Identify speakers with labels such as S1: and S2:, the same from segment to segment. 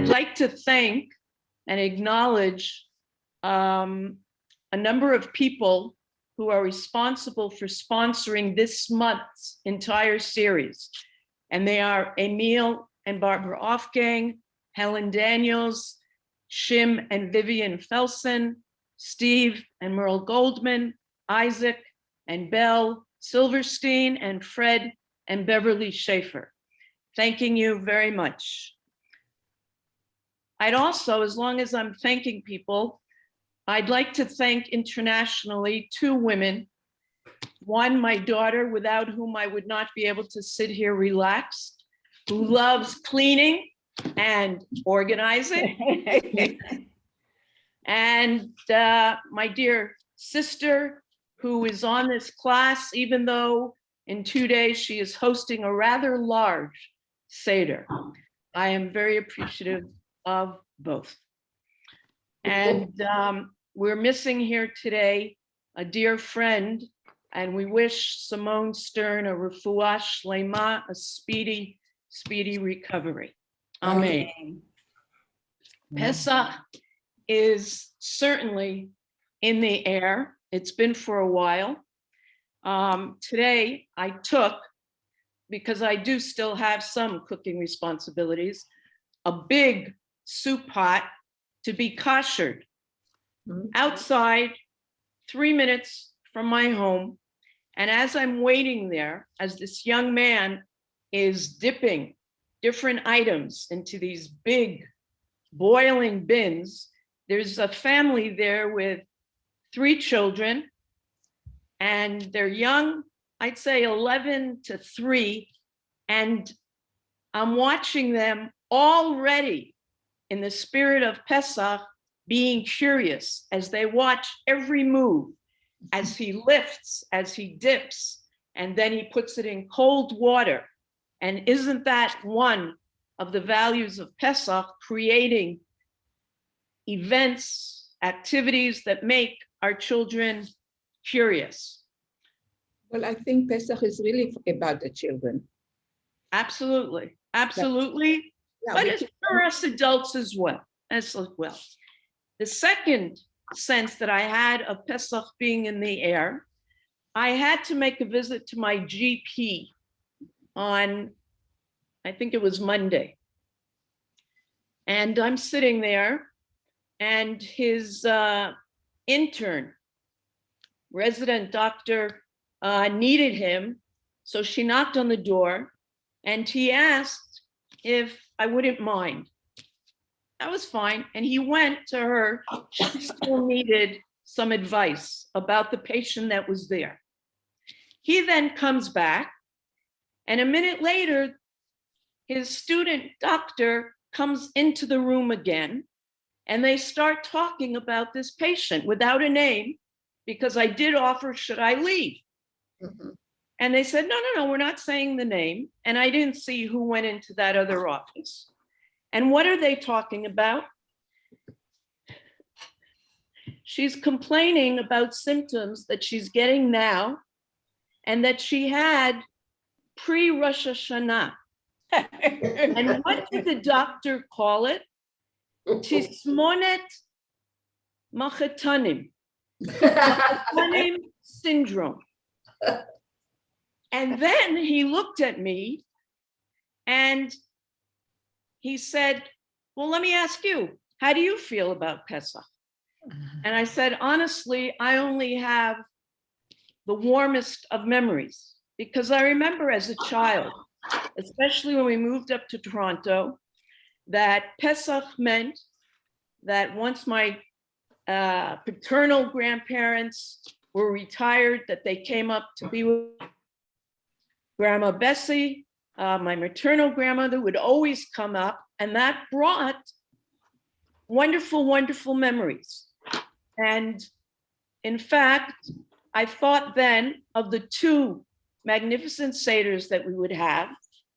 S1: I'd like to thank and acknowledge a number of people who are responsible for sponsoring this month's entire series. And they are Emil and Barbara Offgang, Helen Daniels, Shim and Vivian Felsen, Steve and Merle Goldman, Isaac and Belle Silverstein, and Fred and Beverly Schaefer. Thanking you very much. I'd also, as long as I'm thanking people, I'd like to thank internationally two women. One, my daughter, without whom I would not be able to sit here relaxed, who loves cleaning and organizing. And my dear sister, who is on this class, even though in 2 days she is hosting a rather large Seder. I am very appreciative of both. And we're missing here today a dear friend, and we wish Simone Stern a refuah shlema, a speedy recovery. Amen. Pesach is certainly in the air. It's been for a while. Today I took, because I do still have some cooking responsibilities, a big soup pot to be koshered outside 3 minutes from my home. And as I'm waiting there, as this young man is dipping different items into these big boiling bins, there's a family there with 3 children, and they're young, I'd say 11 to 3, and I'm watching them already in the spirit of Pesach, being curious as they watch every move, as he lifts, as he dips, and then he puts it in cold water. And isn't that one of the values of Pesach, creating events, activities that make our children curious?
S2: Well, I think Pesach is really about the children.
S1: Absolutely, absolutely. Yeah, but it's for us adults as well. The second sense that I had of Pesach being in the air, I had to make a visit to my GP on, I think it was Monday. And I'm sitting there, and his intern, resident doctor, needed him. So she knocked on the door, and he asked if I wouldn't mind. That was fine. And he went to her. She still needed some advice about the patient that was there. He then comes back, and a minute later, his student doctor comes into the room again, and they start talking about this patient without a name, because I did offer, should I leave? Mm-hmm. And they said, no, we're not saying the name. And I didn't see who went into that other office. And what are they talking about? She's complaining about symptoms that she's getting now and that she had pre-Rosh Hashanah. And what did the doctor call it? Tismonet Machatanim. Machatanim syndrome. And then he looked at me and he said, well, let me ask you, how do you feel about Pesach? And I said, honestly, I only have the warmest of memories, because I remember as a child, especially when we moved up to Toronto, that Pesach meant that once my paternal grandparents were retired, that they came up to be with Grandma Bessie. My maternal grandmother would always come up, and that brought wonderful, wonderful memories. And in fact, I thought then of the 2 magnificent Seders that we would have.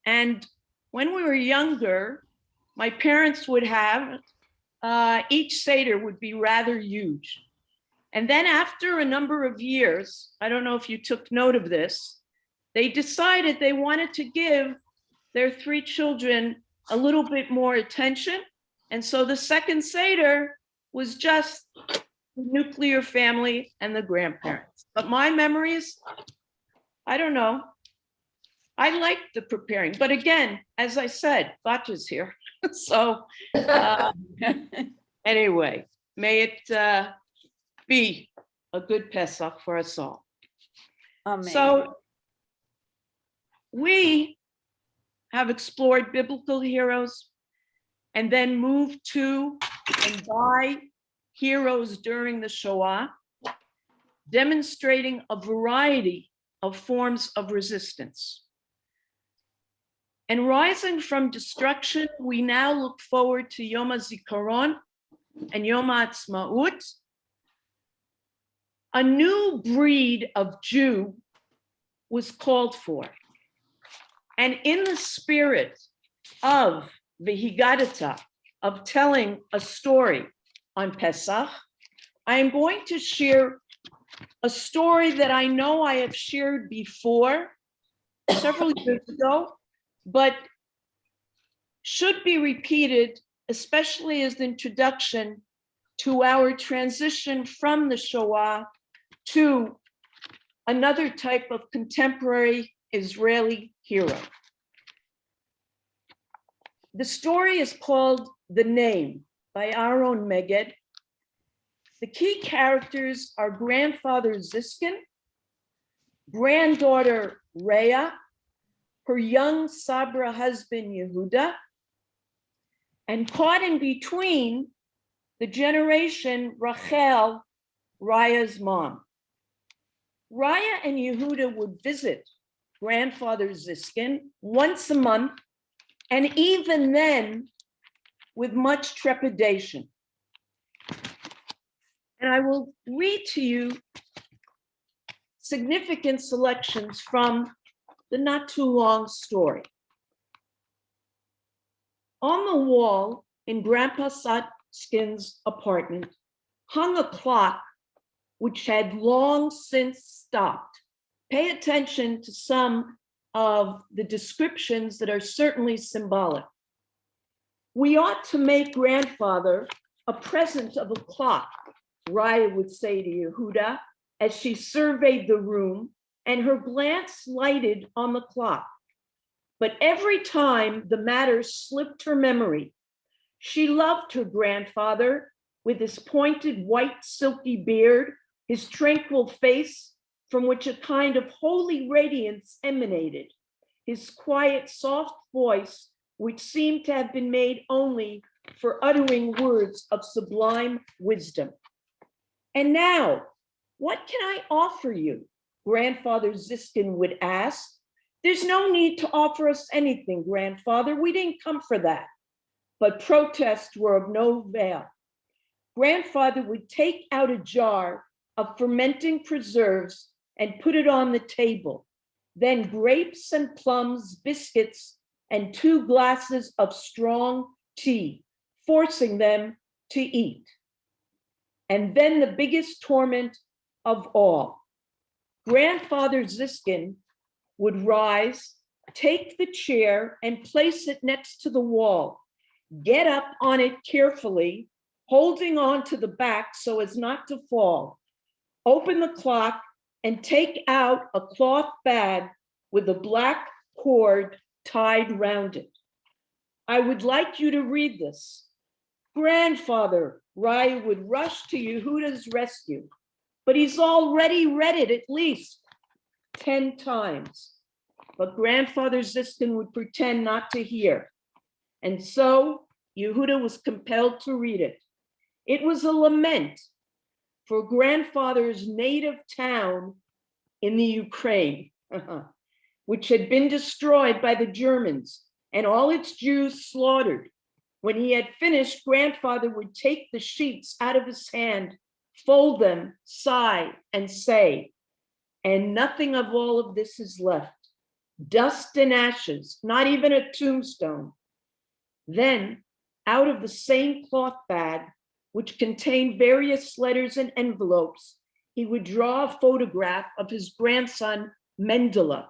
S1: And when we were younger, my parents would have, each Seder would be rather huge. And then after a number of years, I don't know if you took note of this, they decided they wanted to give their 3 children a little bit more attention. And so the second Seder was just the nuclear family and the grandparents. But my memories, I don't know. I like the preparing. But again, as I said, Batya's here. So anyway, may it be a good Pesach for us all.
S3: Amen.
S1: So we have explored biblical heroes and then moved to and by heroes during the Shoah, demonstrating a variety of forms of resistance. And rising from destruction, we now look forward to Yom Hazikaron and Yom Ha'atzmaut. A new breed of Jew was called for. And in the spirit of V'higadata, of telling a story on Pesach, I am going to share a story that I know I have shared before, several years ago, but should be repeated, especially as the introduction to our transition from the Shoah to another type of contemporary Israeli hero. The story is called The Name by Aaron Meged. The key characters are grandfather Ziskin, granddaughter Rhea, her young Sabra husband Yehuda, and caught in between the generation Rachel, Raya's mom. Raya and Yehuda would visit grandfather Ziskin once a month, and even then with much trepidation. And I will read to you significant selections from the not too long story. On the wall in Grandpa Ziskin's apartment hung a clock which had long since stopped. Pay attention to some of the descriptions that are certainly symbolic. We ought to make grandfather a present of a clock, Raya would say to Yehuda as she surveyed the room, and her glance lighted on the clock. But every time the matter slipped her memory, she loved her grandfather with his pointed white silky beard, his tranquil face from which a kind of holy radiance emanated, his quiet, soft voice, which seemed to have been made only for uttering words of sublime wisdom. And now, what can I offer you? Grandfather Ziskin would ask. There's no need to offer us anything, grandfather. We didn't come for that. But protests were of no avail. Grandfather would take out a jar of fermenting preserves and put it on the table. Then grapes and plums, biscuits, and 2 glasses of strong tea, forcing them to eat. And then the biggest torment of all. Grandfather Ziskin would rise, take the chair and place it next to the wall, get up on it carefully, holding on to the back so as not to fall, open the clock and take out a cloth bag with a black cord tied round it. I would like you to read this. Grandfather, Raya would rush to Yehuda's rescue, but he's already read it at least 10 times. But grandfather Ziskin would pretend not to hear. And so Yehuda was compelled to read it. It was a lament for grandfather's native town in the Ukraine, which had been destroyed by the Germans and all its Jews slaughtered. When he had finished, grandfather would take the sheets out of his hand, fold them, sigh, and say, and nothing of all of this is left. Dust and ashes, not even a tombstone. Then, out of the same cloth bag, which contained various letters and envelopes, he would draw a photograph of his grandson, Mendele,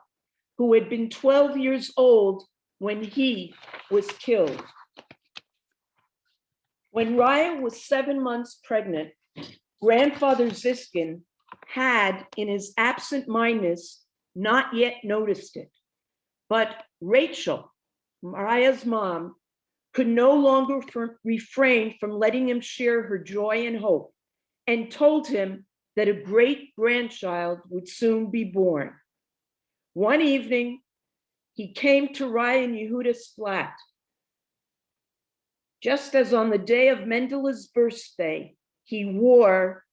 S1: who had been 12 years old when he was killed. When Raya was 7 months pregnant, grandfather Ziskin had, in his absent-mindedness, not yet noticed it. But Rachel, Raya's mom, could no longer refrain from letting him share her joy and hope, and told him that a great grandchild would soon be born. One evening, he came to Raya and Yehuda's flat. Just as on the day of Mendele's birthday, he wore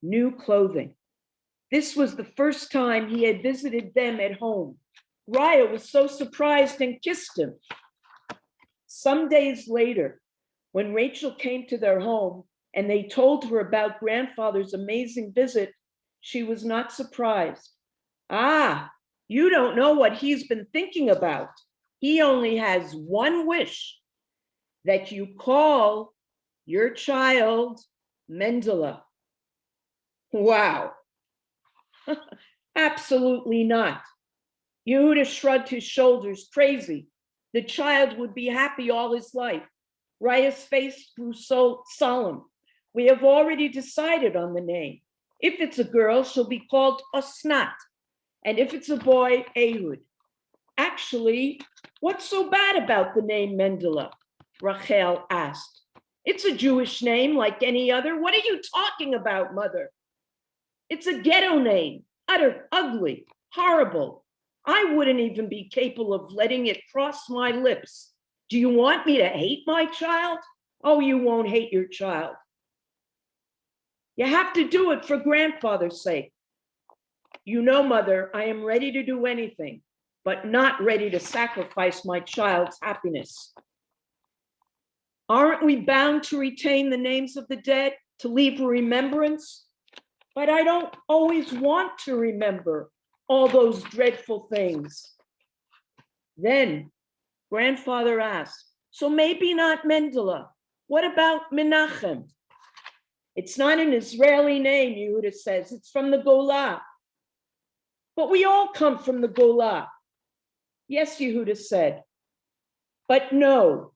S1: new clothing. This was the first time he had visited them at home. Raya was so surprised and kissed him. Some days later, when Rachel came to their home and they told her about grandfather's amazing visit, she was not surprised. Ah, you don't know what he's been thinking about. He only has one wish, that you call your child Mendele. Wow. Absolutely not. Yehuda shrugged his shoulders. Crazy. The child would be happy all his life. Raya's face grew so solemn. We have already decided on the name. If it's a girl, she'll be called Osnat. And if it's a boy, Ehud. Actually, what's so bad about the name Mendele? Rachel asked. It's a Jewish name like any other. What are you talking about, mother? It's a ghetto name, utter, ugly, horrible. I wouldn't even be capable of letting it cross my lips. Do you want me to hate my child? Oh, you won't hate your child. You have to do it for grandfather's sake. You know, mother, I am ready to do anything, but not ready to sacrifice my child's happiness. Aren't we bound to retain the names of the dead, to leave a remembrance? But I don't always want to remember all those dreadful things. Then grandfather asked, so maybe not Mendele. What about Menachem? It's not an Israeli name, Yehuda says. It's from the Golah. But we all come from the Golah. Yes, Yehuda said. But no,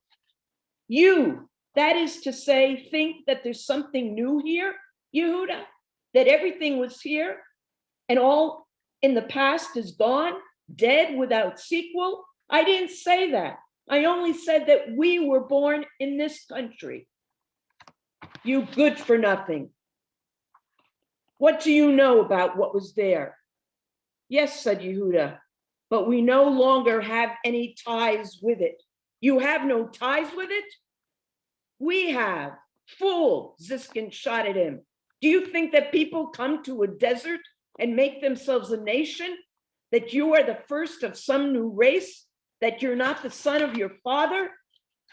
S1: you, that is to say, think that there's something new here, Yehuda? That everything was here and all in the past is gone, dead without sequel? I didn't say that. I only said that we were born in this country. You good for nothing. What do you know about what was there? Yes, said Yehuda, but we no longer have any ties with it. You have no ties with it? We have. Fool, Ziskin shot at him. Do you think that people come to a desert and make themselves a nation? That you are the first of some new race? That you're not the son of your father?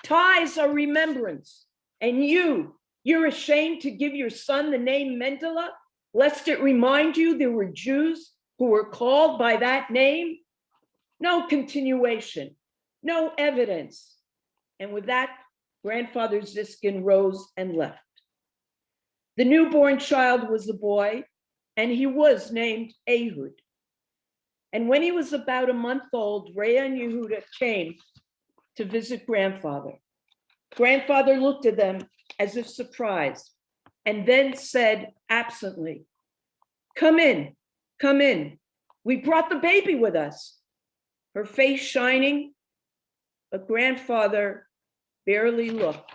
S1: Ties are remembrance. And you're ashamed to give your son the name Mendele, lest it remind you there were Jews who were called by that name? No continuation, no evidence. And with that, grandfather Ziskin rose and left. The newborn child was a boy, and he was named Ehud. And when he was about a month old, Raya and Yehuda came to visit grandfather. Grandfather looked at them as if surprised, and then said absently, come in, come in. We brought the baby with us. Her face shining, but grandfather barely looked.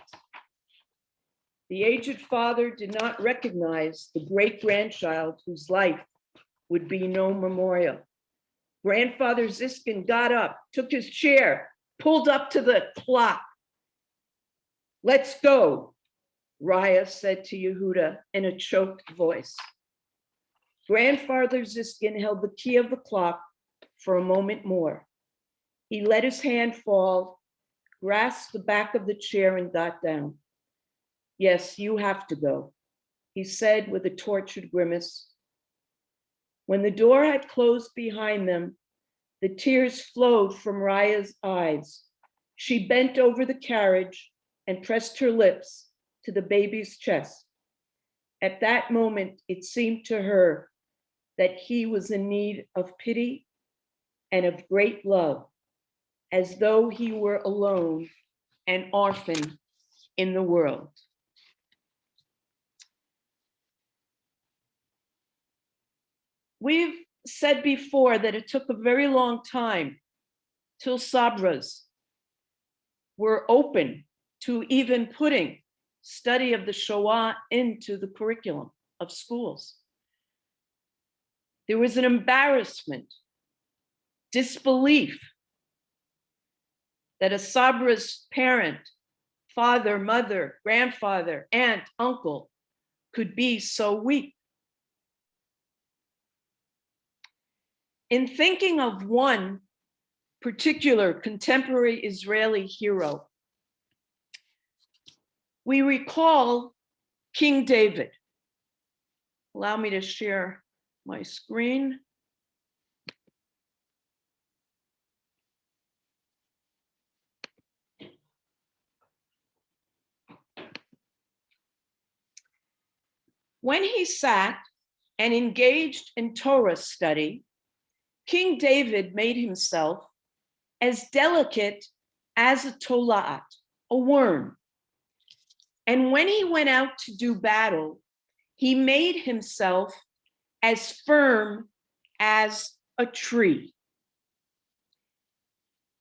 S1: The aged father did not recognize the great-grandchild whose life would be no memorial. Grandfather Ziskin got up, took his chair, pulled up to the clock. Let's go, Raya said to Yehuda in a choked voice. Grandfather Ziskin held the key of the clock for a moment more. He let his hand fall, grasped the back of the chair, and got down. Yes, you have to go, he said with a tortured grimace. When the door had closed behind them, the tears flowed from Raya's eyes. She bent over the carriage and pressed her lips to the baby's chest. At that moment, it seemed to her that he was in need of pity and of great love, as though he were alone, an orphan in the world. We've said before that it took a very long time till sabras were open to even putting study of the Shoah into the curriculum of schools. There was an embarrassment, disbelief that a sabra's parent, father, mother, grandfather, aunt, uncle could be so weak. In thinking of one particular contemporary Israeli hero, we recall King David. Allow me to share my screen. When he sat and engaged in Torah study, King David made himself as delicate as a tola'at, a worm. And when he went out to do battle, he made himself as firm as a tree.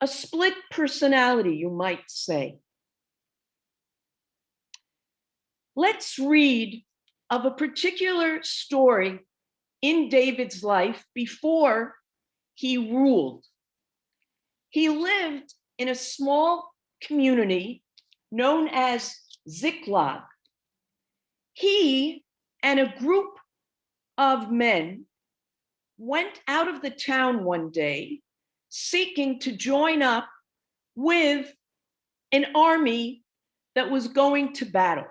S1: A split personality, you might say. Let's read of a particular story in David's life before he ruled. He lived in a small community known as Ziklag. He and a group of men went out of the town one day seeking to join up with an army that was going to battle.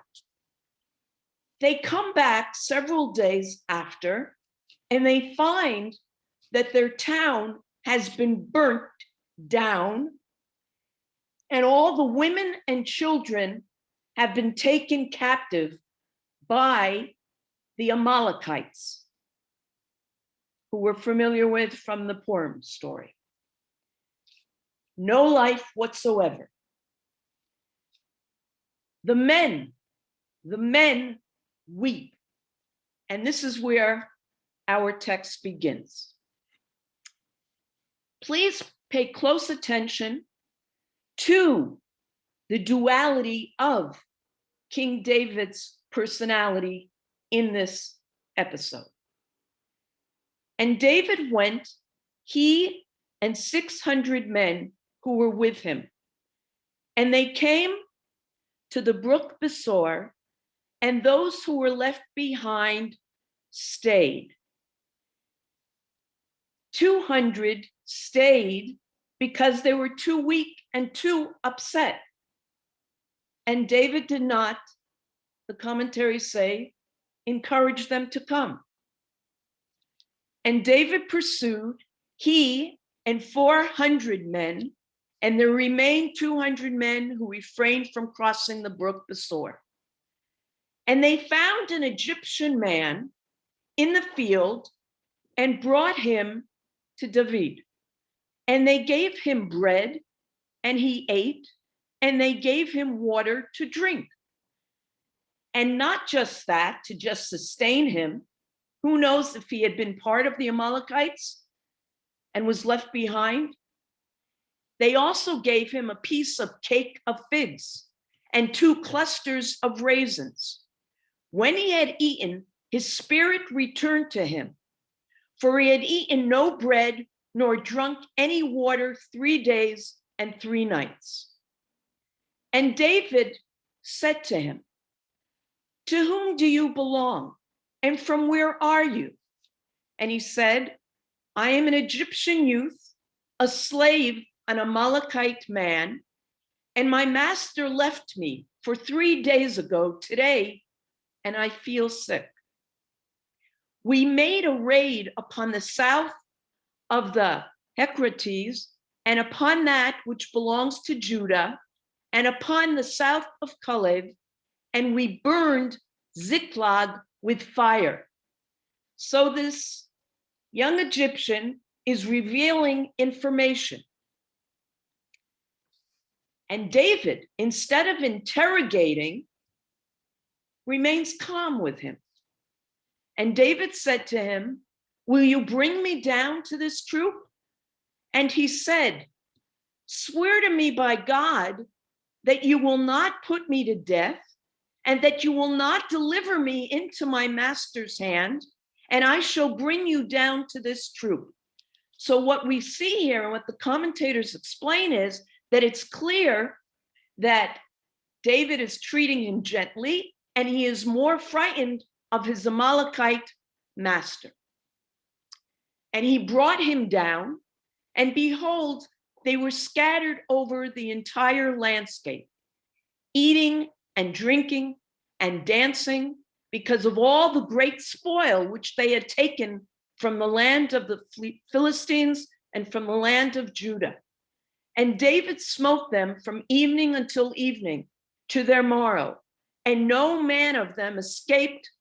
S1: They come back several days after, and they find that their town has been burnt down, and all the women and children have been taken captive by the Amalekites, who we're familiar with from the Purim story. No life whatsoever. The men weep. And this is where our text begins. Please pay close attention to the duality of King David's personality in this episode. And David went, he and 600 men who were with him, and they came to the brook Besor, and those who were left behind stayed. 200 stayed because they were too weak and too upset. And David did not, the commentaries say, encourage them to come. And David pursued, he and 400 men, and there remained 200 men who refrained from crossing the brook Besor. And they found an Egyptian man in the field and brought him to David. And they gave him bread, and he ate, and they gave him water to drink. And not just that, to just sustain him. Who knows if he had been part of the Amalekites and was left behind? They also gave him a piece of cake of figs and 2 clusters of raisins. When he had eaten, his spirit returned to him, for he had eaten no bread nor drunk any water 3 days and 3 nights. And David said to him, "To whom do you belong? And from where are you?" And he said, "I am an Egyptian youth, a slave, an Amalekite man, and my master left me for 3 days ago today, and I feel sick. We made a raid upon the south of the Euphrates, and upon that which belongs to Judah, and upon the south of Caleb, and we burned Ziklag with fire." So this young Egyptian is revealing information. And David, instead of interrogating, remains calm with him. And David said to him, "Will you bring me down to this troop?" And he said, "Swear to me by God that you will not put me to death and that you will not deliver me into my master's hand, and I shall bring you down to this troop." So what we see here and what the commentators explain is that it's clear that David is treating him gently and he is more frightened of his Amalekite master. And he brought him down, and behold, they were scattered over the entire landscape, eating and drinking and dancing because of all the great spoil which they had taken from the land of the Philistines and from the land of Judah. And David smote them from evening until evening to their morrow, and no man of them escaped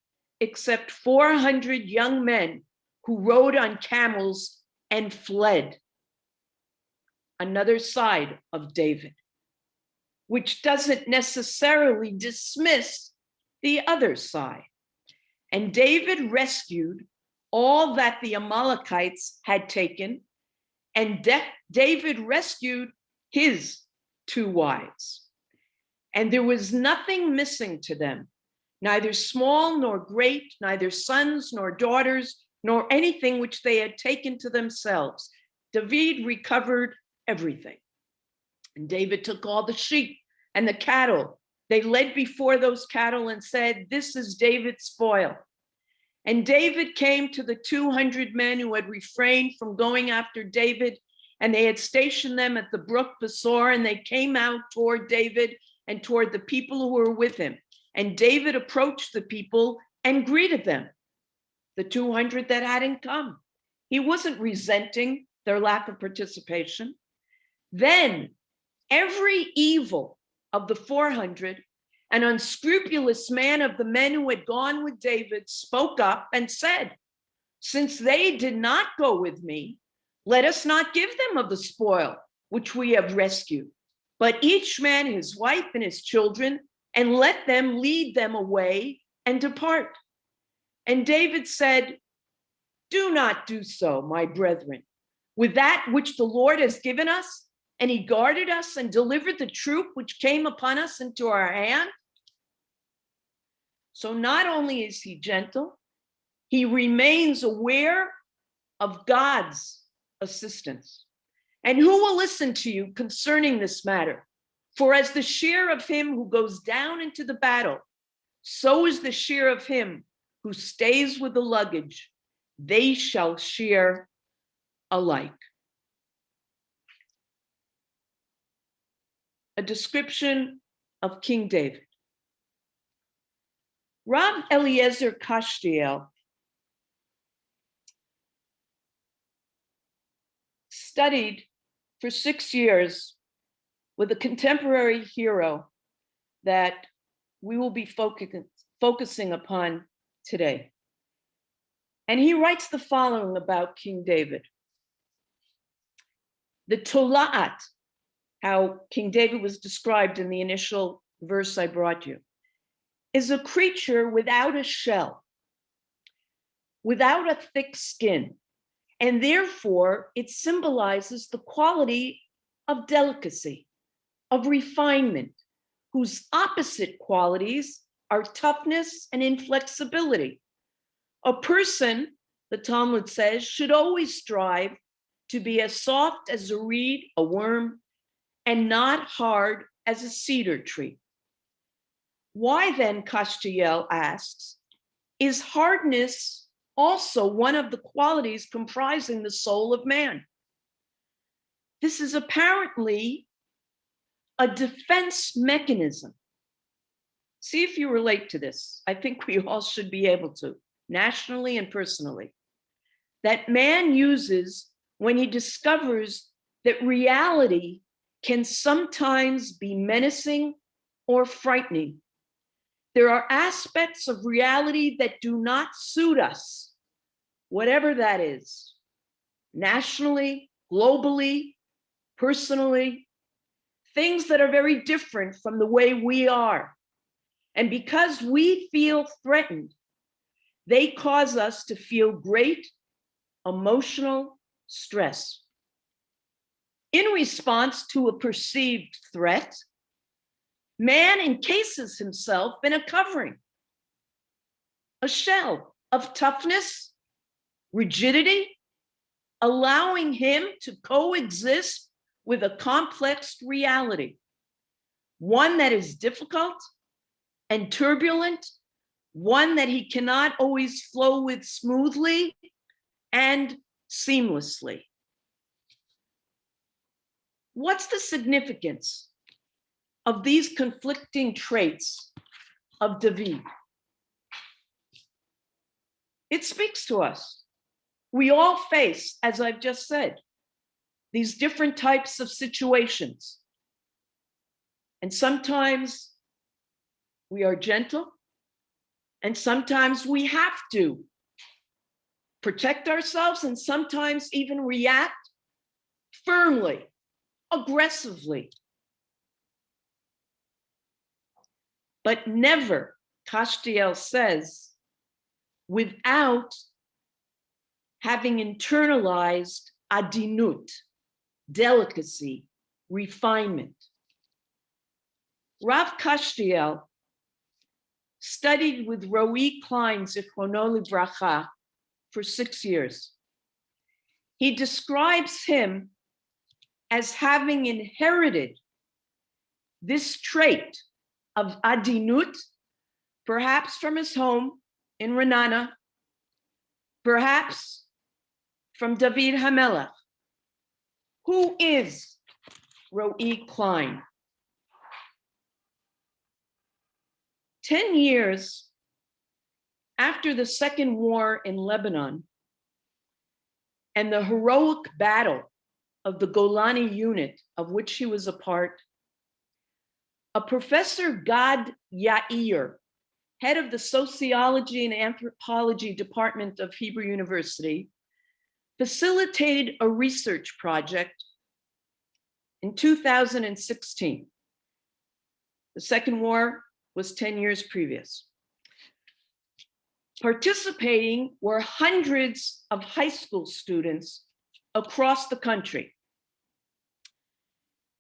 S1: except 400 young men who rode on camels and fled. Another side of David, which doesn't necessarily dismiss the other side. And David rescued all that the Amalekites had taken, and David rescued his 2 wives. And there was nothing missing to them, neither small nor great, neither sons nor daughters, nor anything which they had taken to themselves. David recovered everything. And David took all the sheep and the cattle. They led before those cattle and said, "This is David's spoil." And David came to the 200 men who had refrained from going after David, and they had stationed them at the brook Besor, and they came out toward David and toward the people who were with him. And David approached the people and greeted them, the 200 that hadn't come. He wasn't resenting their lack of participation. Then every evil of the 400, an unscrupulous man of the men who had gone with David, spoke up and said, "Since they did not go with me, let us not give them of the spoil which we have rescued, but each man his wife and his children, and let them lead them away and depart." And David said, "Do not do so, my brethren, with that which the Lord has given us." And he guarded us and delivered the troop which came upon us into our hand. So not only is he gentle, he remains aware of God's assistance. And who will listen to you concerning this matter? For as the share of him who goes down into the battle, so is the share of him who stays with the luggage. They shall share alike. A description of King David. Rav Eliezer Kashtiel studied for 6 years with a contemporary hero that we will be focusing upon today. And he writes the following about King David. The Tola'at, how King David was described in the initial verse I brought you, is a creature without a shell, without a thick skin, and therefore it symbolizes the quality of delicacy, of refinement, whose opposite qualities are toughness and inflexibility. A person, the Talmud says, should always strive to be as soft as a reed, a worm, and not hard as a cedar tree. Why then, Kashtiel asks, is hardness also one of the qualities comprising the soul of man? This is apparently a defense mechanism. See if you relate to this. I think we all should be able to, nationally and personally, that man uses when he discovers that reality can sometimes be menacing or frightening. There are aspects of reality that do not suit us, whatever that is, nationally, globally, personally. things that are very different from the way we are. And because we feel threatened, they cause us to feel great emotional stress. In response to a perceived threat, man encases himself in a covering, a shell of toughness, rigidity, allowing him to coexist with a complex reality, one that is difficult and turbulent, one that he cannot always flow with smoothly and seamlessly. What's the significance of these conflicting traits of David? It speaks to us. We all face, as I've just said, these different types of situations. And sometimes we are gentle, and sometimes we have to protect ourselves, and sometimes even react firmly, aggressively. But never, Kashtiel says, without having internalized adinut, delicacy, refinement. Rav Kashtiel studied with Roe Klein, Zichrono Livracha, for 6 years. He describes him as having inherited this trait of adinut, perhaps from his home in Renana, perhaps from David HaMelech. Who is Roe Klein? 10 years after the Second War in Lebanon and the heroic battle of the Golani unit of which he was a part, a Professor Gad Yair, head of the Sociology and Anthropology Department of Hebrew University, facilitated a research project in 2016. The Second War was 10 years previous. Participating were hundreds of high school students across the country.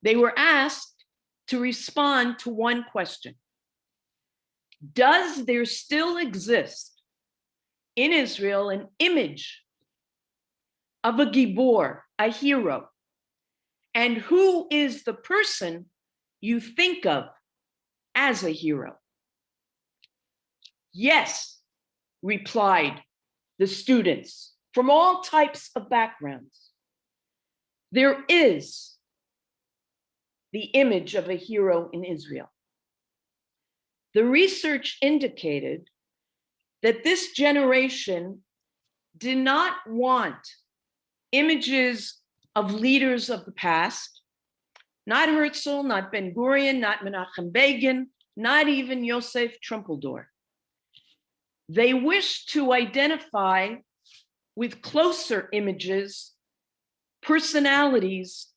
S1: They were asked to respond to one question. Does there still exist in Israel an image of a gibor, a hero? And who is the person you think of as a hero? Yes, replied the students from all types of backgrounds. There is the image of a hero in Israel. The research indicated that this generation did not want images of leaders of the past, not Herzl, not Ben Gurion, not Menachem Begin, not even Yosef Trumpeldor. They wished to identify with closer images, personalities,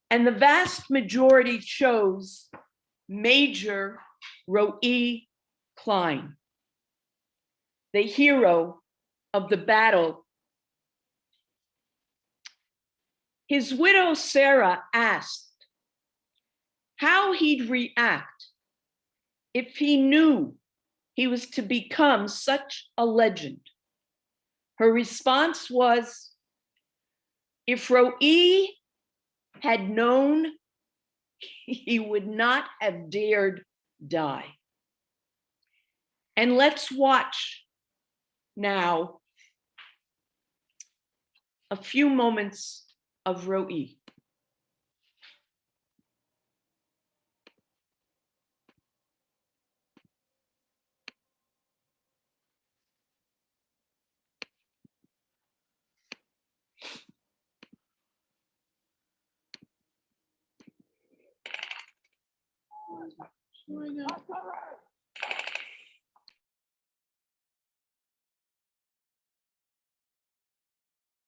S1: and the vast majority chose Major Roe Klein, the hero of the battle. His widow, Sarah, asked how he'd react if he knew he was to become such a legend. Her response was, if Roe had known, he would not have dared die. And let's watch now a few moments of Roe.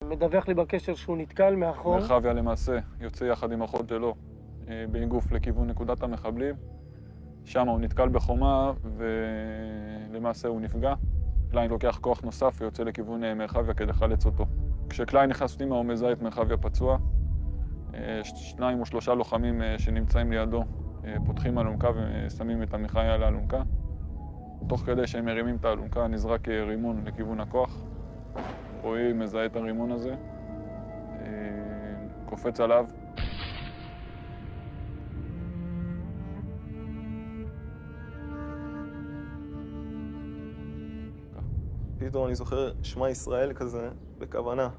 S3: מדווח לי בקשר שהוא נתקל מאחור.
S4: מרחביה למעשה יוצא יחד עם אחות שלו
S3: באיגוף לכיוון נקודת המחבלים. שם הוא נתקל בחומה ולמעשה הוא נפגע. קליין לוקח כוח נוסף ויוצא לכיוון מרחביה כדי לחלץ אותו. כשקליין נכנס פנימה הוא מזהה את מרחביה פצוע. 2 או 3 לוחמים שנמצאים לידו פותחים אלונקה ושמים את עמיחי על האלונקה. תוך כדי שהם מרימים את האלונקה נזרק רימון לכיוון הכוח. רועי מזהה את הרימון הזה, קופץ עליו.
S4: פתאום אני זוכר שמע ישראל כזה בכוונה.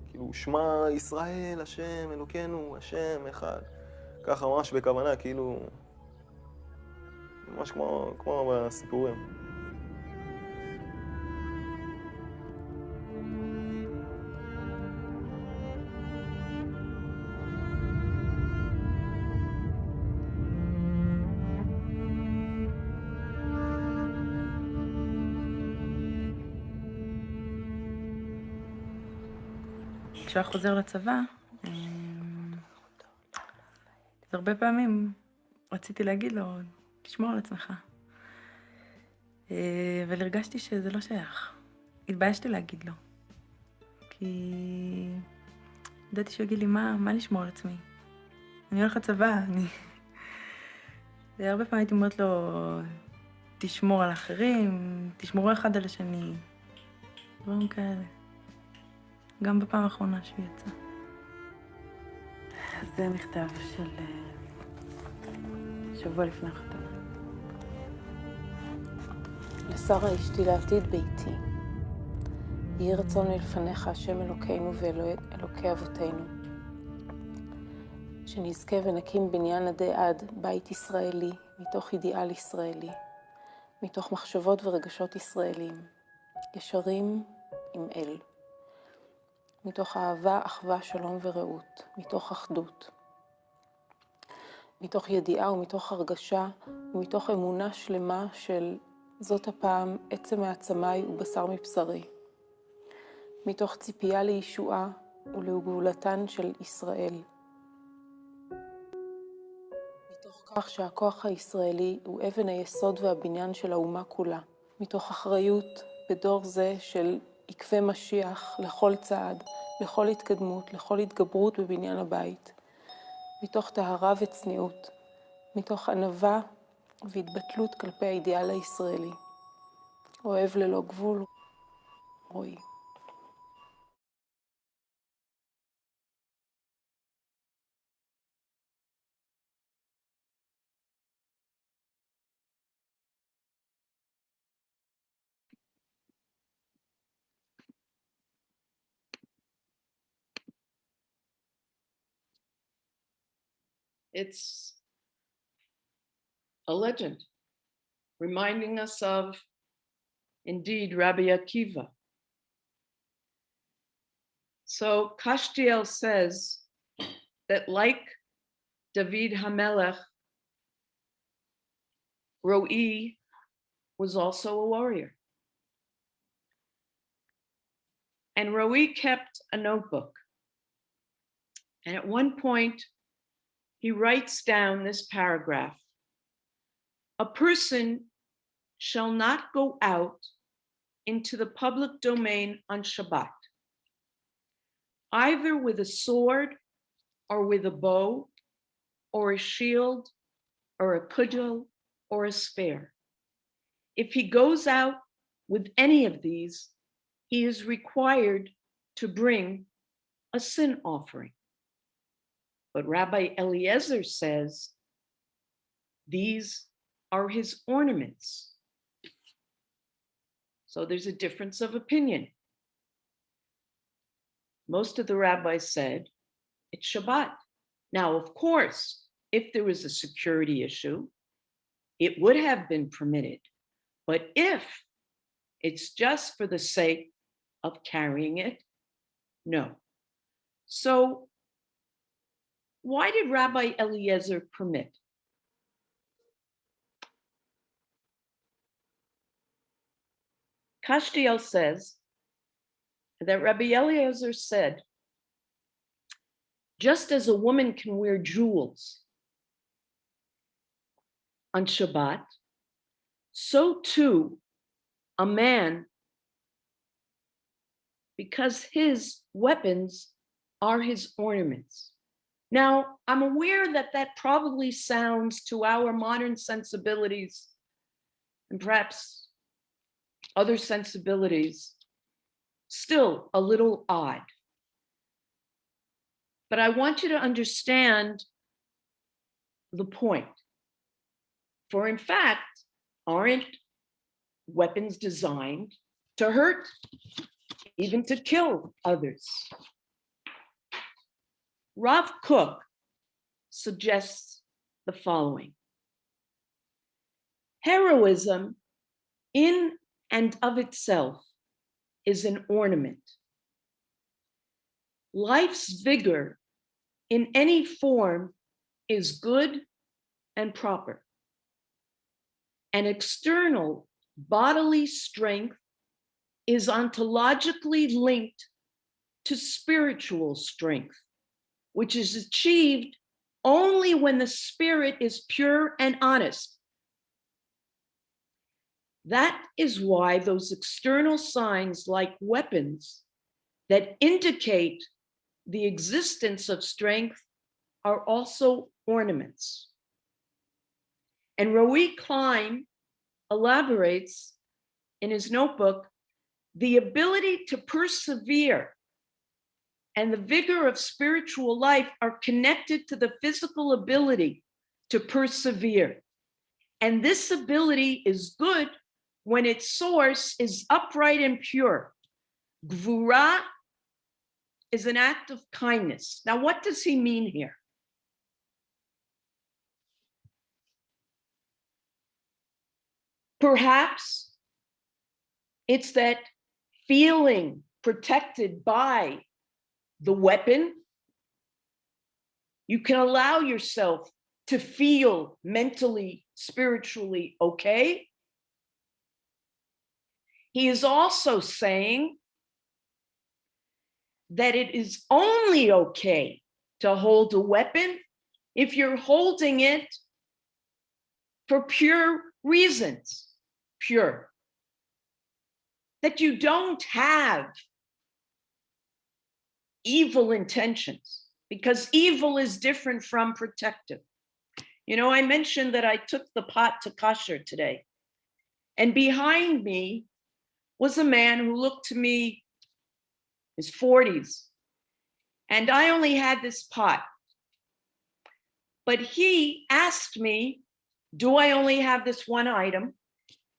S4: כאילו שמע ישראל, השם, אלוקינו, השם, אחד. ככה ממש בכוונה, כאילו... ממש כמו בסיפורים.
S5: כשהיה חוזר לצבא, אז הרבה פעמים רציתי להגיד לו, תשמור על עצמך. אבל הרגשתי שזה לא שייך. התביישתי להגיד לו. כי ידעתי שהוא יגיד לי, מה לשמור על עצמי? אני הולך לצבא, והרבה פעמים הייתי אומרת לו, תשמור על אחרים, תשמורו אחד על השני. דברים כאלה. גם בפעם האחרונה שהוא יצא. זה מכתב של שבוע לפני החתונה.
S6: לשרה אשתי לעתיד ביתי. יהי רצון מלפניך השם אלוקינו ואלוקי אבותינו. שנזכה ונקים בניין עדי עד בית ישראלי מתוך אידיאל ישראלי, מתוך מחשבות ורגשות ישראלים, ישרים עם אל. מתוך אהבה, אחווה, שלום ורעות, מתוך אחדות. מתוך ידיעה ומתוך הרגשה ומתוך אמונה שלמה של זאת הפעם עצם מעצמי ובשר מבשרי. מתוך ציפייה לישועה ולגאולתן של ישראל. מתוך כך שהכוח הישראלי הוא אבן היסוד והבניין של האומה כולה. מתוך אחריות בדור זה של עקבי משיח לכל צעד, לכל התקדמות, לכל התגברות בבניין הבית. מתוך טהרה וצניעות, מתוך ענווה והתבטלות כלפי האידיאל הישראלי. אוהב ללא גבול, רועי.
S1: It's a legend reminding us of, indeed, Rabbi Akiva. So Kashtiel says that like David HaMelech, Roi was also a warrior. And Roi kept a notebook. And at one point, he writes down this paragraph. A person shall not go out into the public domain on Shabbat, either with a sword or with a bow or a shield or a cudgel or a spear. If he goes out with any of these, he is required to bring a sin offering. But Rabbi Eliezer says these are his ornaments. So there's a difference of opinion. Most of the rabbis said it's Shabbat. Now, of course, if there was a security issue, it would have been permitted. But if it's just for the sake of carrying it, no. So why did Rabbi Eliezer permit? Kashtiel says that Rabbi Eliezer said, just as a woman can wear jewels on Shabbat, so too a man, because his weapons are his ornaments. Now, I'm aware that that probably sounds to our modern sensibilities and perhaps other sensibilities still a little odd. But I want you to understand the point. For in fact, aren't weapons designed to hurt, even to kill others? Rav Kook suggests the following. Heroism in and of itself is an ornament. Life's vigor in any form is good and proper. An external bodily strength is ontologically linked to spiritual strength, which is achieved only when the spirit is pure and honest. That is why those external signs like weapons that indicate the existence of strength are also ornaments. And Roe Klein elaborates in his notebook, the ability to persevere and the vigor of spiritual life are connected to the physical ability to persevere. And this ability is good when its source is upright and pure. Gvura is an act of kindness. Now, what does he mean here? Perhaps it's that feeling protected by the weapon. You can allow yourself to feel mentally, spiritually okay. He is also saying that it is only okay to hold a weapon if you're holding it for pure reasons, pure. That you don't have evil intentions, because evil is different from protective. You know, I mentioned that I took the pot to kosher today, and behind me was a man who looked to me his 40s, and I only had this pot. But he asked me, do I only have this one item?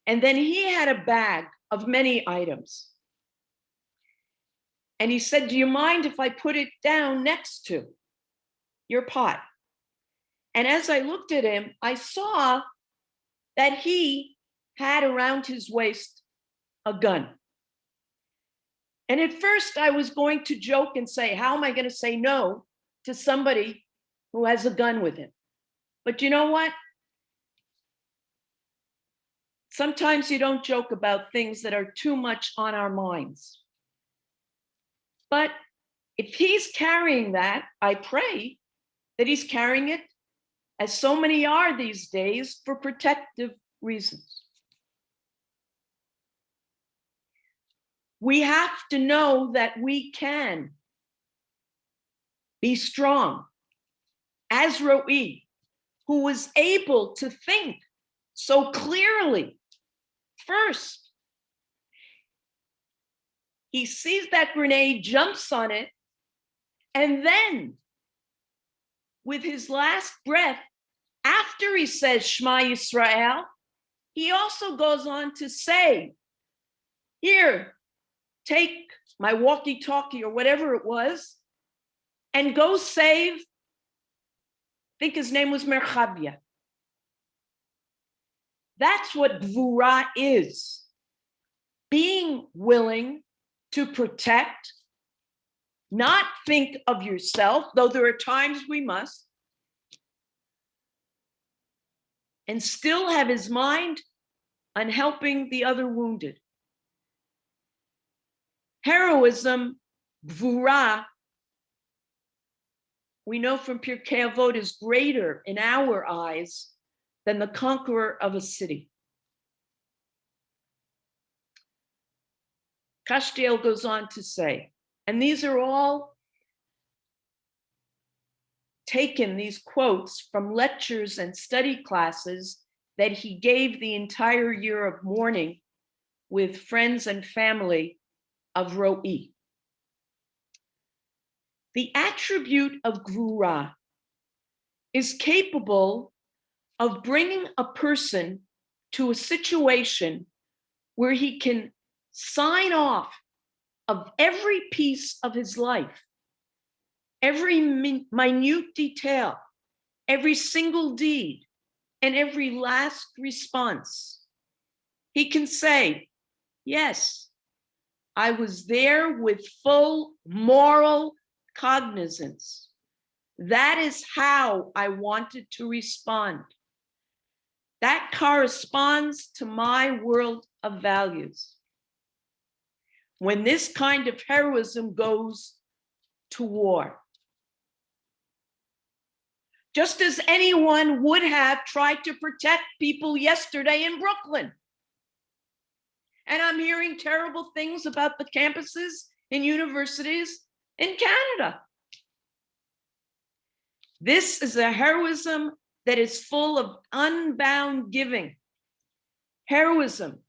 S1: And then he had a bag of many items. And he said, do you mind if I put it down next to your pot? And as I looked at him, I saw that he had around his waist a gun. And at first I was going to joke and say, how am I going to say no to somebody who has a gun with him? But you know what? Sometimes you don't joke about things that are too much on our minds. But if he's carrying that, I pray that he's carrying it, as so many are these days, for protective reasons. We have to know that we can be strong, as Roe, who was able to think so clearly. First, he sees that grenade, jumps on it, and then with his last breath, after he says Shema Yisrael, he also goes on to say, here, take my walkie-talkie or whatever it was, and go save, I think his name was Merchavia. That's what Gvura is. Being willing to protect, not think of yourself, though there are times we must, and still have his mind on helping the other wounded. Heroism, Gvura, we know from Pirkei Avot, is greater in our eyes than the conqueror of a city. Castiel goes on to say, and these are all taken, these quotes, from lectures and study classes that he gave the entire year of mourning with friends and family of Ro'i. The attribute of Gvura is capable of bringing a person to a situation where he can sign off of every piece of his life, every minute detail, every single deed, and every last response. He can say, yes, I was there with full moral cognizance. That is how I wanted to respond. That corresponds to my world of values. When this kind of heroism goes to war, just as anyone would have tried to protect people yesterday in Brooklyn. And I'm hearing terrible things about the campuses and universities in Canada. This is a heroism that is full of unbound giving. Heroism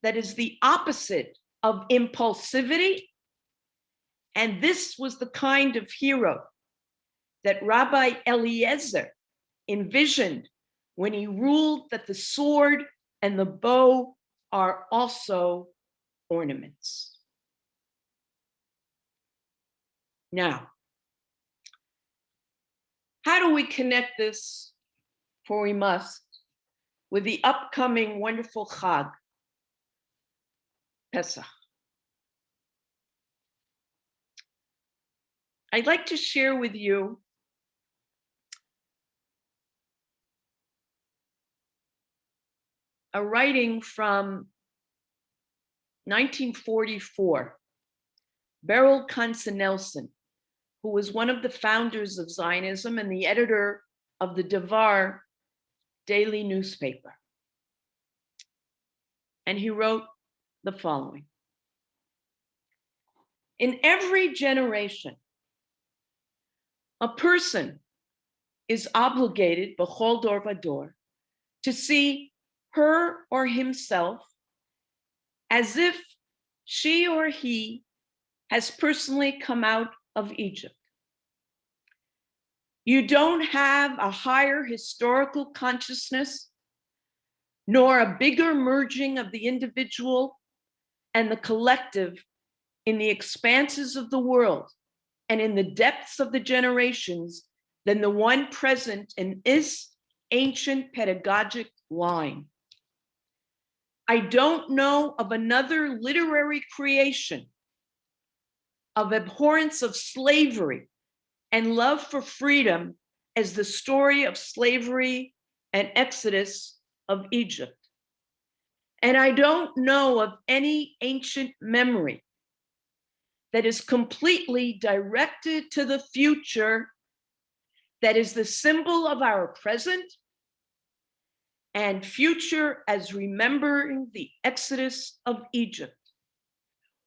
S1: that is the opposite of impulsivity. And this was the kind of hero that Rabbi Eliezer envisioned when he ruled that the sword and the bow are also ornaments. Now, how do we connect this, for we must, with the upcoming wonderful Chag, Pesach? I'd like to share with you a writing from 1944, Beryl Nelson, who was one of the founders of Zionism and the editor of the Devar daily newspaper. And he wrote the following. In every generation, a person is obligated, b'chol dor v'dor, to see her or himself as if she or he has personally come out of Egypt. You don't have a higher historical consciousness, nor a bigger merging of the individual and the collective in the expanses of the world and in the depths of the generations than the one present in this ancient pedagogic line. I don't know of another literary creation of abhorrence of slavery and love for freedom as the story of slavery and exodus of Egypt. And I don't know of any ancient memory that is completely directed to the future, that is the symbol of our present and future as remembering the exodus of Egypt.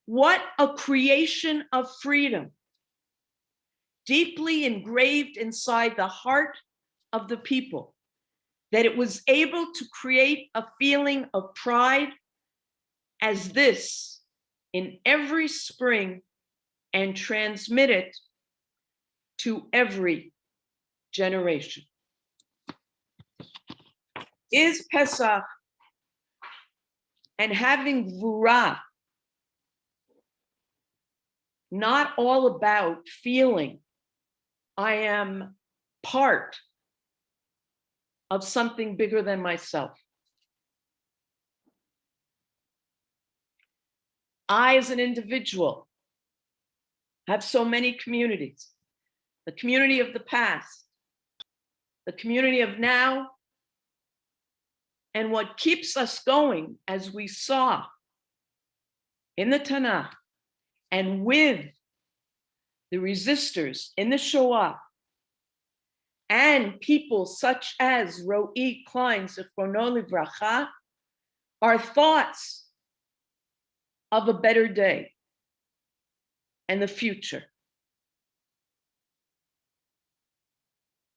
S1: What a creation of freedom, deeply engraved inside the heart of the people, that it was able to create a feeling of pride as this in every spring and transmit it to every generation. Is Pesach and having Gvura not all about feeling I am part of something bigger than myself? I, as an individual, have so many communities. The community of the past, the community of now, and what keeps us going, as we saw in the Tanakh and with the resistors in the Shoah, and people such as Ro'i Klein, Zichrono Livracha, are thoughts of a better day and the future.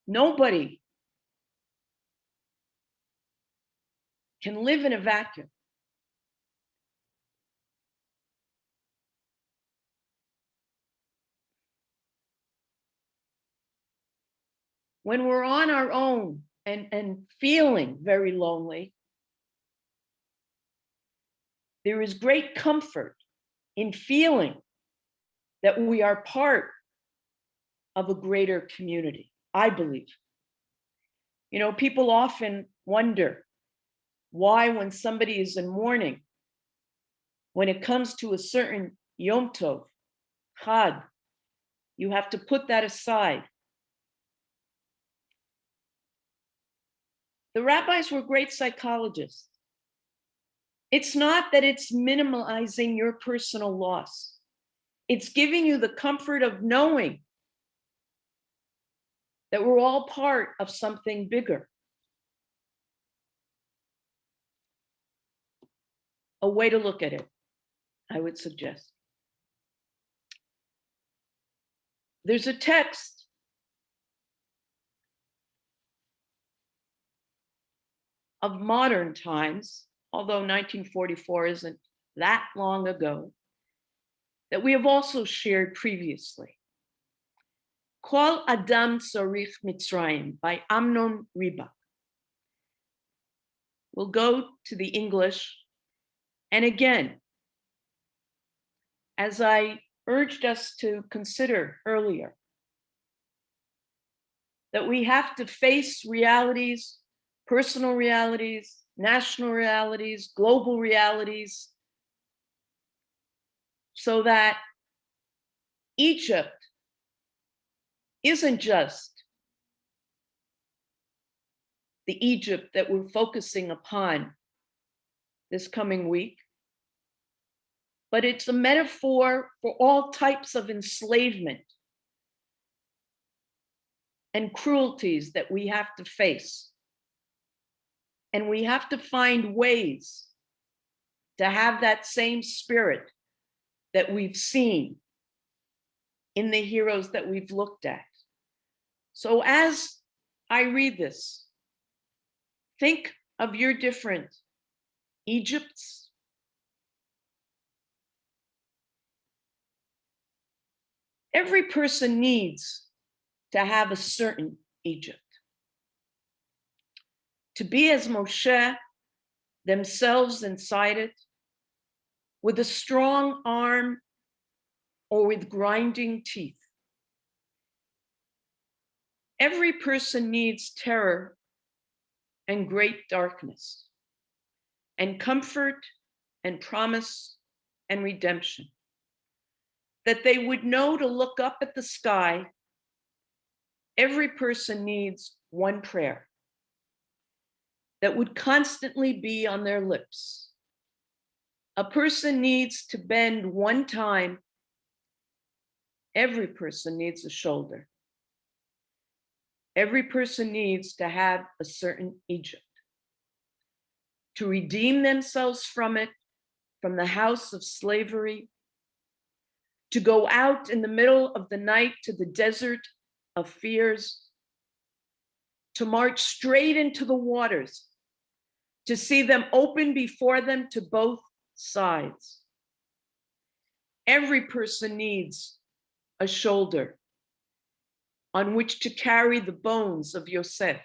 S1: Nobody can live in a vacuum. When we're on our own and feeling very lonely, there is great comfort in feeling that we are part of a greater community, I believe. You know, people often wonder why, when somebody is in mourning, when it comes to a certain Yom Tov, Chag, you have to put that aside. The rabbis were great psychologists. It's not that it's minimizing your personal loss. It's giving you the comfort of knowing that we're all part of something bigger. A way to look at it, I would suggest. There's a text of modern times, although 1944 isn't that long ago, that we have also shared previously. Kol Adam Tzorich Mitzrayim by Amnon Ribak. We'll go to the English. And again, as I urged us to consider earlier, that we have to face realities, personal realities, national realities, global realities, so that Egypt isn't just the Egypt that we're focusing upon this coming week, but it's a metaphor for all types of enslavement and cruelties that we have to face. And we have to find ways to have that same spirit that we've seen in the heroes that we've looked at. So as I read this, think of your different Egypts. Every person needs to have a certain Egypt. To be as Moshe, themselves inside it, with a strong arm or with grinding teeth. Every person needs terror and great darkness, and comfort and promise and redemption. That they would know to look up at the sky. Every person needs one prayer that would constantly be on their lips. A person needs to bend one time. Every person needs a shoulder. Every person needs to have a certain Egypt. To redeem themselves from it, from the house of slavery, to go out in the middle of the night to the desert of fears, to march straight into the waters, to see them open before them to both sides. Every person needs a shoulder on which to carry the bones of Yosef.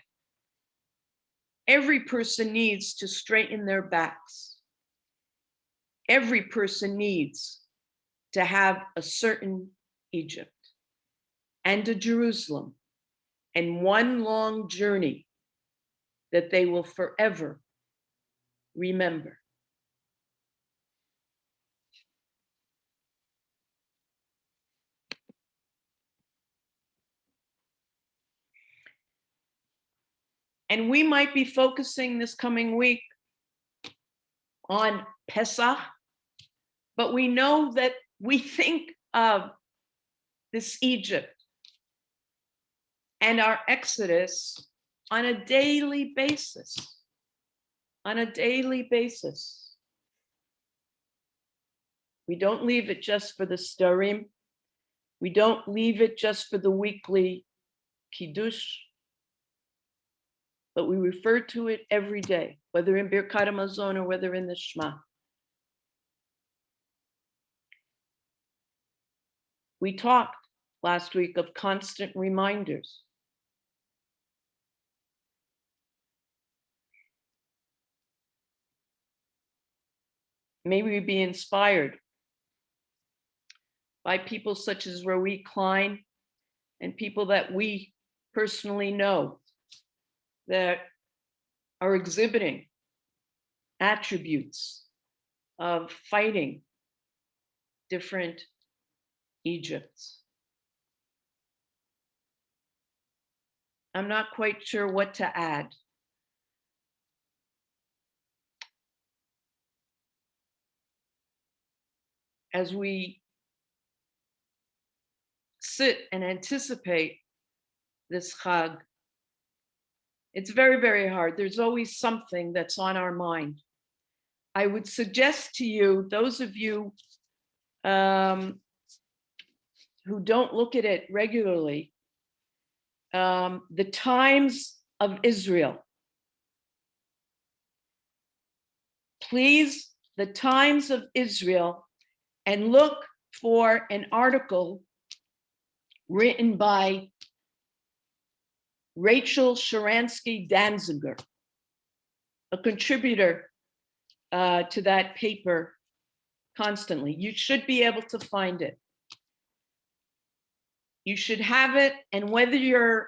S1: Every person needs to straighten their backs. Every person needs to have a certain Egypt and a Jerusalem and one long journey that they will forever remember. And we might be focusing this coming week on Pesach, but we know that we think of this Egypt and our exodus on a daily basis. On a daily basis. We don't leave it just for the starim. We don't leave it just for the weekly kiddush, but we refer to it every day, whether in Birkat Hamazon or whether in the Shema. We talked last week of constant reminders. May we be inspired by people such as Roe Klein and people that we personally know that are exhibiting attributes of fighting different Egypts. I'm not quite sure what to add. As we sit and anticipate this Chag, it's very, very hard. There's always something that's on our mind. I would suggest to you, those of you who don't look at it regularly, the Times of Israel. Please, the Times of Israel, and look for an article written by Rachel Sharansky-Danziger, a contributor to that paper constantly. You should be able to find it. You should have it, and whether you're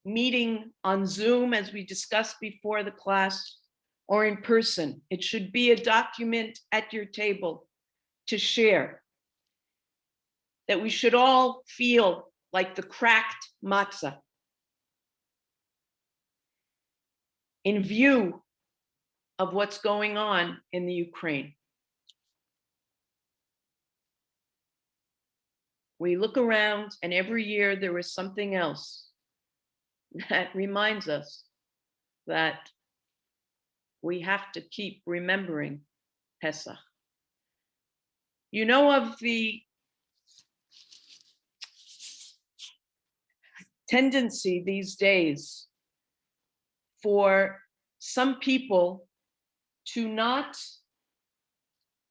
S1: meeting on Zoom, as we discussed before the class, or in person, it should be a document at your table to share, that we should all feel like the cracked matzah in view of what's going on in the Ukraine. We look around and every year there is something else that reminds us that we have to keep remembering Pesach. You know of the tendency these days for some people to not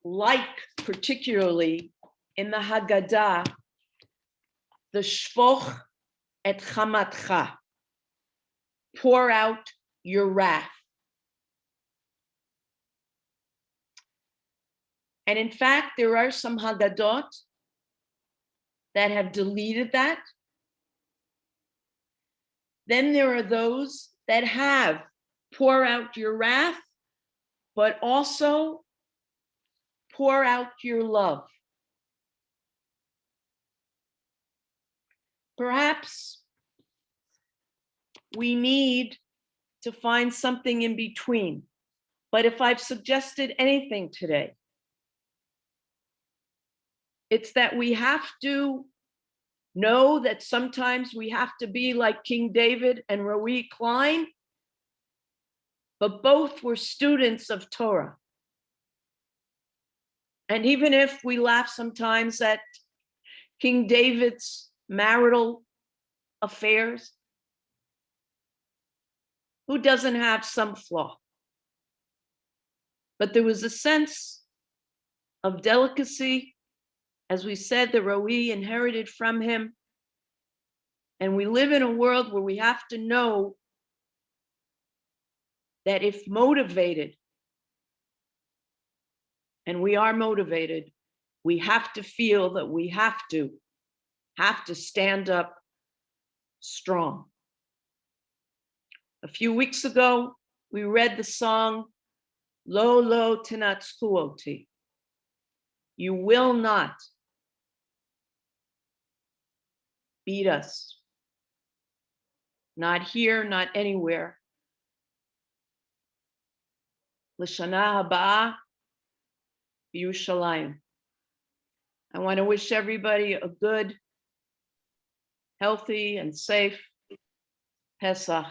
S1: like, particularly in the Haggadah, the shvoch et chamatcha, pour out your wrath. And in fact, there are some Haggadot that have deleted that. Then there are those that have pour out your wrath, but also pour out your love. Perhaps we need to find something in between. But if I've suggested anything today, it's that we have to know that sometimes we have to be like King David and Roe Klein, but both were students of Torah. And even if we laugh sometimes at King David's marital affairs, who doesn't have some flaw? But there was a sense of delicacy, as we said, that Roe inherited from him. And we live in a world where we have to know that if motivated, and we are motivated, we have to feel that we have to stand up strong. A few weeks ago, we read the song, Lo Lo Tinatzku Oti. You will not beat us. Not here, not anywhere. L'shana haba Yerushalayim. I want to wish everybody a good, healthy and safe Pesach